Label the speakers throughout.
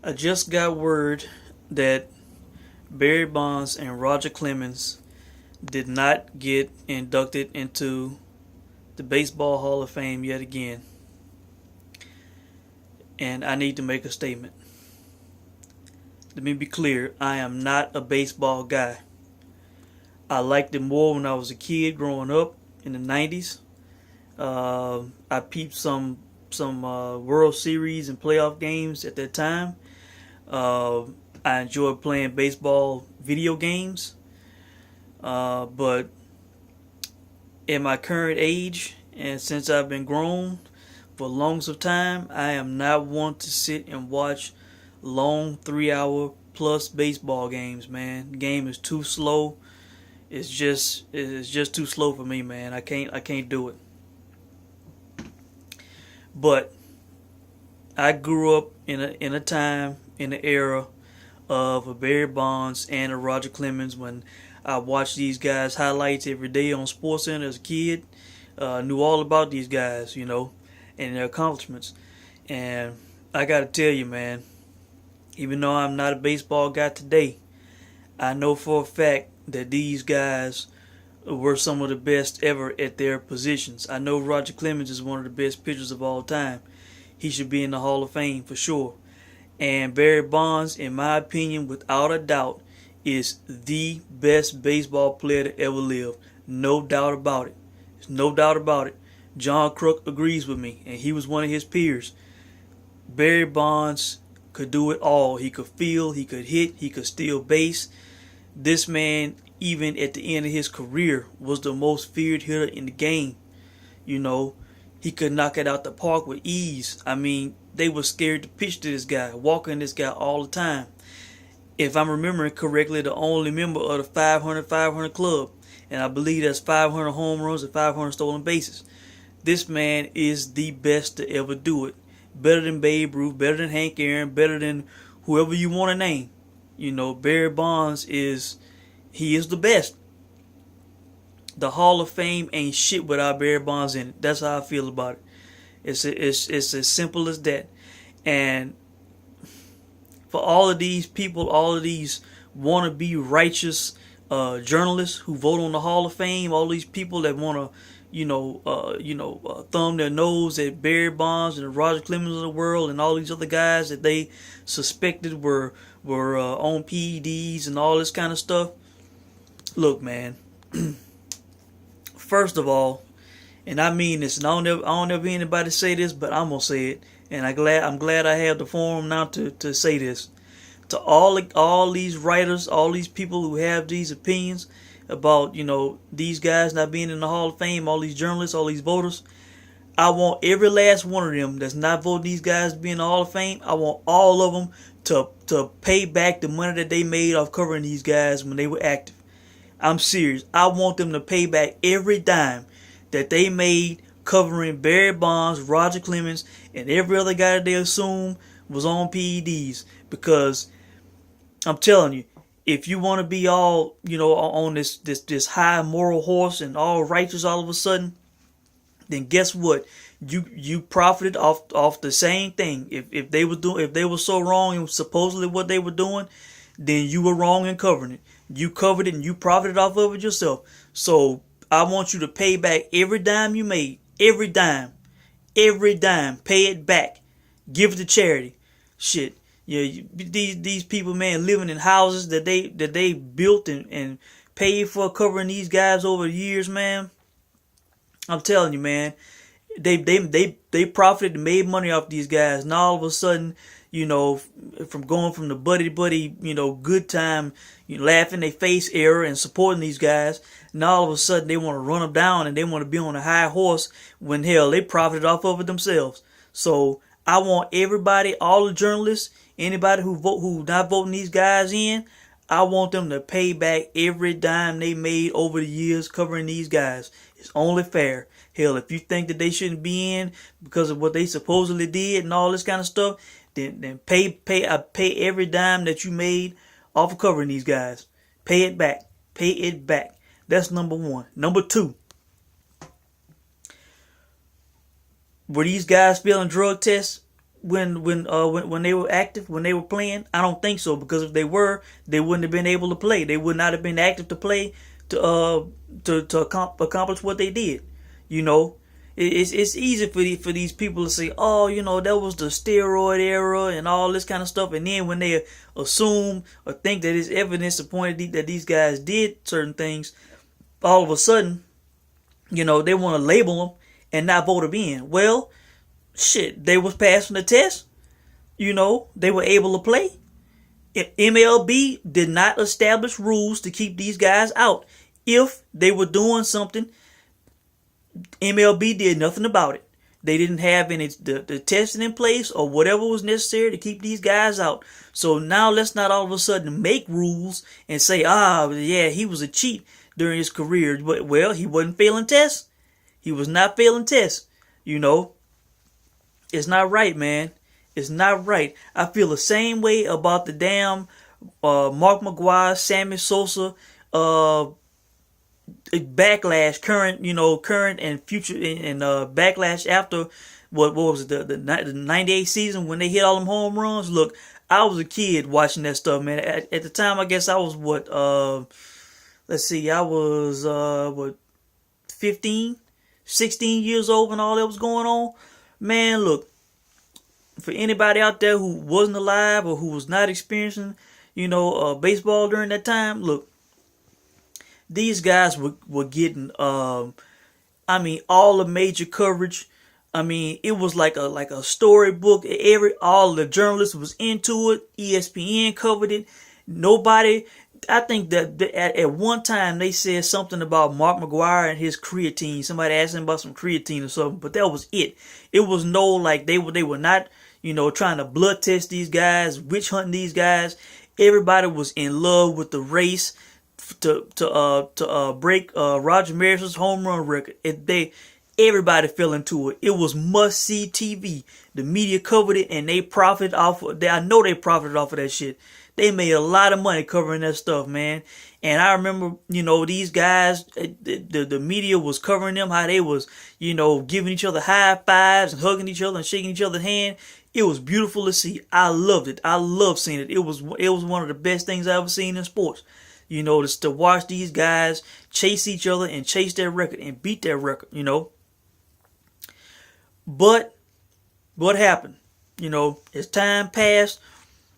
Speaker 1: I just got word that Barry Bonds and Roger Clemens did not get inducted into the Baseball Hall of Fame yet again. And I need to make a statement. Let me be clear, I am not a baseball guy. I liked it more when I was a kid growing up in the 90s. I peeped some World Series and playoff games at that time. Uh, I enjoyed playing baseball video games. But in my current age, and since I've been grown for longs of time, I am not one to sit and watch long 3 hour plus baseball games, man. The game is too slow. It's just too slow for me, man. I can't do it. But I grew up in a time, in the era of a Barry Bonds and a Roger Clemens when I watched these guys highlights every day on SportsCenter as a kid. Knew all about these guys, and their accomplishments. And I gotta tell you, man, even though I'm not a baseball guy today, I know for a fact that these guys were some of the best ever at their positions. I know Roger Clemens is one of the best pitchers of all time. He should be in the Hall of Fame for sure. And Barry Bonds, in my opinion, without a doubt, is the best baseball player to ever live. No doubt about it. There's no doubt about it. John Crook agrees with me, and he was one of his peers. Barry Bonds could do it all. He could field, he could hit, he could steal base. This man, even at the end of his career, was the most feared hitter in the game. He could knock it out the park with ease. I mean, they were scared to pitch to this guy, walking this guy all the time. If I'm remembering correctly, the only member of the 500 club, and I believe that's 500 home runs and 500 stolen bases. This man is the best to ever do it. Better than Babe Ruth, better than Hank Aaron, better than whoever you want to name. Barry Bonds is the best. The Hall of Fame ain't shit without Barry Bonds in it. That's how I feel about it. It's as simple as that. And for all of these people, all of these wannabe righteous journalists who vote on the Hall of Fame, all these people that want to, thumb their nose at Barry Bonds and the Roger Clemens of the world and all these other guys that they suspected were on PEDs and all this kind of stuff. Look, man. First of all, and I mean this, and I don't ever hear anybody say this, but I'm gonna say it, and I'm glad I have the forum now to say this. To all these writers, all these people who have these opinions about these guys not being in the Hall of Fame, all these journalists, all these voters, I want every last one of them that's not voting these guys to be in the Hall of Fame. I want all of them to pay back the money that they made off covering these guys when they were active. I'm serious. I want them to pay back every dime that they made covering Barry Bonds, Roger Clemens, and every other guy that they assume was on PEDs. Because I'm telling you, if you want to be all, on this high moral horse and all righteous all of a sudden, then guess what? You profited off the same thing. If they were so wrong in supposedly what they were doing, then you were wrong in covering it. You covered it and you profited off of it yourself. So I want you to pay back every dime you made. Every dime. Pay it back. Give it to charity. Shit. These people, man, living in houses that they built and paid for covering these guys over the years, man. I'm telling you, man. They profited and made money off these guys. And all of a sudden, from going from the buddy, good time, laughing their face era and supporting these guys. And all of a sudden they want to run them down and they want to be on a high horse when hell they profited off of it themselves. So I want everybody, all the journalists, anybody who not voting these guys in, I want them to pay back every dime they made over the years covering these guys. It's only fair. Hell, if you think that they shouldn't be in because of what they supposedly did and all this kind of stuff, then pay every dime that you made off of covering these guys. Pay it back. Pay it back. That's number one. Number two, were these guys failing drug tests? when they were active, when they were playing? I don't think so, because if they were, they wouldn't have been able to play. They would not have been active to play to accomplish what they did. You know, it's easy for these people to say, oh, you know, that was the steroid era and all this kind of stuff, and then when they assume or think that it's evidence to point that these guys did certain things, all of a sudden, you know, they want to label them and not vote them in. Well, shit, they was passing the test. You know, they were able to play. MLB did not establish rules to keep these guys out. If they were doing something, MLB did nothing about it. They didn't have any the testing in place or whatever was necessary to keep these guys out. So now let's not all of a sudden make rules and say, yeah, he was a cheat during his career. But, well, he wasn't failing tests. He was not failing tests. You know, it's not right, man. It's not right. I feel the same way about the damn Mark McGwire, Sammy Sosa, backlash, current and future, and backlash after what was it, the 98 season when they hit all them home runs. Look, I was a kid watching that stuff, man. At the time, I guess I was I was 15, 16 years old when all that was going on. Man, look, for anybody out there who wasn't alive or who was not experiencing, baseball during that time, look, these guys were getting, all the major coverage. I mean, it was like a storybook. All the journalists was into it. ESPN covered it. Nobody. I think that at one time they said something about Mark McGwire and his creatine. Somebody asked him about some creatine or something, but that was it. It was no, like, they were not, trying to blood test these guys, witch hunting these guys. Everybody was in love with the race to break Roger Maris's home run record. Everybody fell into it. It was must-see TV. The media covered it, and they profited off of I know they profited off of that shit. They made a lot of money covering that stuff, man. And I remember, these guys, the media was covering them, how they was, giving each other high fives and hugging each other and shaking each other's hand. It was beautiful to see. I loved it. I loved seeing it. It was one of the best things I ever seen in sports. To watch these guys chase each other and chase their record and beat their record, But what happened? As time passed,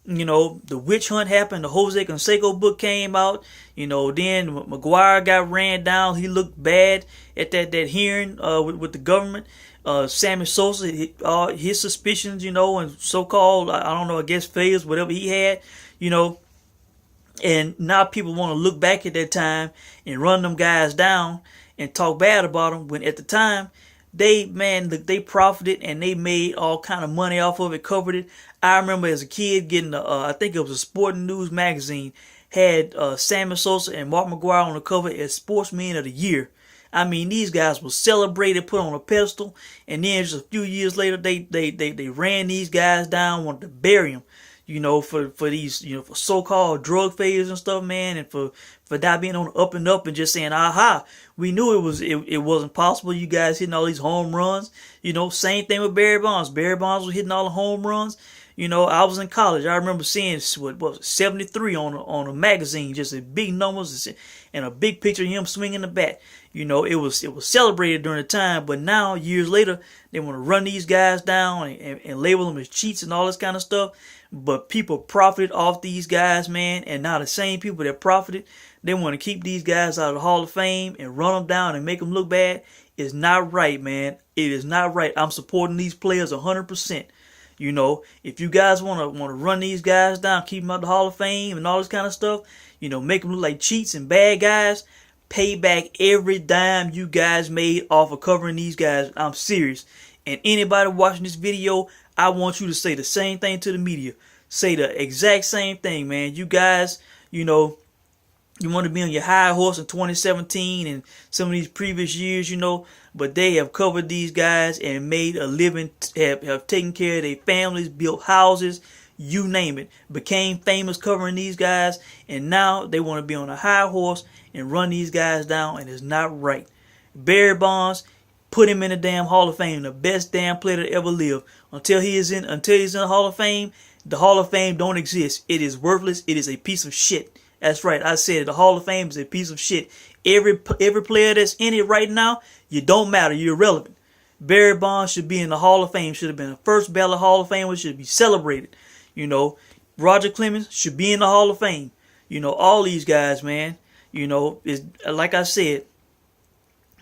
Speaker 1: the witch hunt happened. The Jose Canseco book came out. Then McGwire got ran down. He looked bad at that hearing with the government. Sammy Sosa, his suspicions, and so-called, I don't know, I guess failures, whatever he had, And now people want to look back at that time and run them guys down and talk bad about them, when at the time, they profited and they made all kind of money off of it, covered it. I remember as a kid getting, I think it was a Sporting News magazine, had Sammy Sosa and Mark McGwire on the cover as Sportsmen of the Year. I mean, these guys were celebrated, put on a pedestal, and then just a few years later, they ran these guys down, wanted to bury them. For these, for so-called drug failures and stuff, man, and for not being on the up and up and just saying, aha, we knew it wasn't possible. You guys hitting all these home runs. Same thing with Barry Bonds. Barry Bonds was hitting all the home runs. I was in college. I remember seeing, 73 on a magazine, just in big numbers and a big picture of him swinging the bat. It was celebrated during the time, but now, years later, they want to run these guys down and label them as cheats and all this kind of stuff. But people profited off these guys, man, and now the same people that profited, they want to keep these guys out of the Hall of Fame and run them down and make them look bad. It's not right, man. It is not right. I'm supporting these players 100%. If you guys want to run these guys down, keep them out of the Hall of Fame and all this kind of stuff, make them look like cheats and bad guys, pay back every dime you guys made off of covering these guys. I'm serious. And anybody watching this video, I want you to say the same thing to the media. Say the exact same thing, man. You guys, you want to be on your high horse in 2017 and some of these previous years, but they have covered these guys and made a living, have taken care of their families, built houses, you name it, became famous covering these guys, and now they want to be on a high horse and run these guys down, and it's not right. Barry Bonds, put him in the damn Hall of Fame, the best damn player to ever live. Until he's in the Hall of Fame don't exist. It is worthless. It is a piece of shit. That's right. I said it. The Hall of Fame is a piece of shit. Every player that's in it right now, you don't matter. You're irrelevant. Barry Bonds should be in the Hall of Fame. Should have been a first ballot Hall of Famer. Should be celebrated. You know, Roger Clemens should be in the Hall of Fame. You know, all these guys, man. You know, is like I said,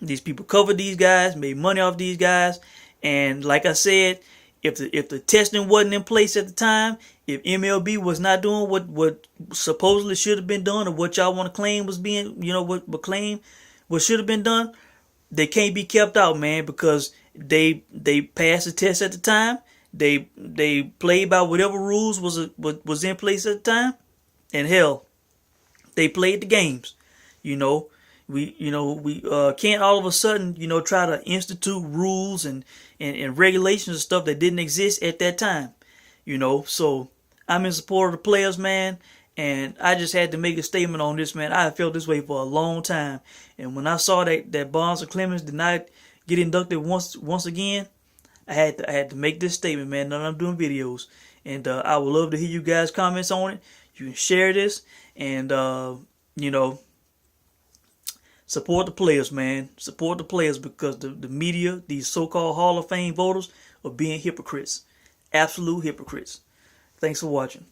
Speaker 1: these people covered these guys, made money off these guys, and like I said, if the testing wasn't in place at the time, if MLB was not doing what supposedly should have been done, or what y'all want to claim was being, you know, what should have been done, they can't be kept out, man, because they passed the test at the time. They played by whatever rules was in place at the time, and hell, they played the games. You know, we can't all of a sudden, you know, try to institute rules and regulations and stuff that didn't exist at that time. You know, so I'm in support of the players, man, and I just had to make a statement on this, man. I have felt this way for a long time, and when I saw that Bonds and Clemens did not get inducted once again, I had to make this statement, man. That I'm doing videos, and I would love to hear you guys' comments on it. You can share this, and you know, support the players, man. Support the players, because the media, these so-called Hall of Fame voters, are being hypocrites. Absolute hypocrites. Thanks for watching.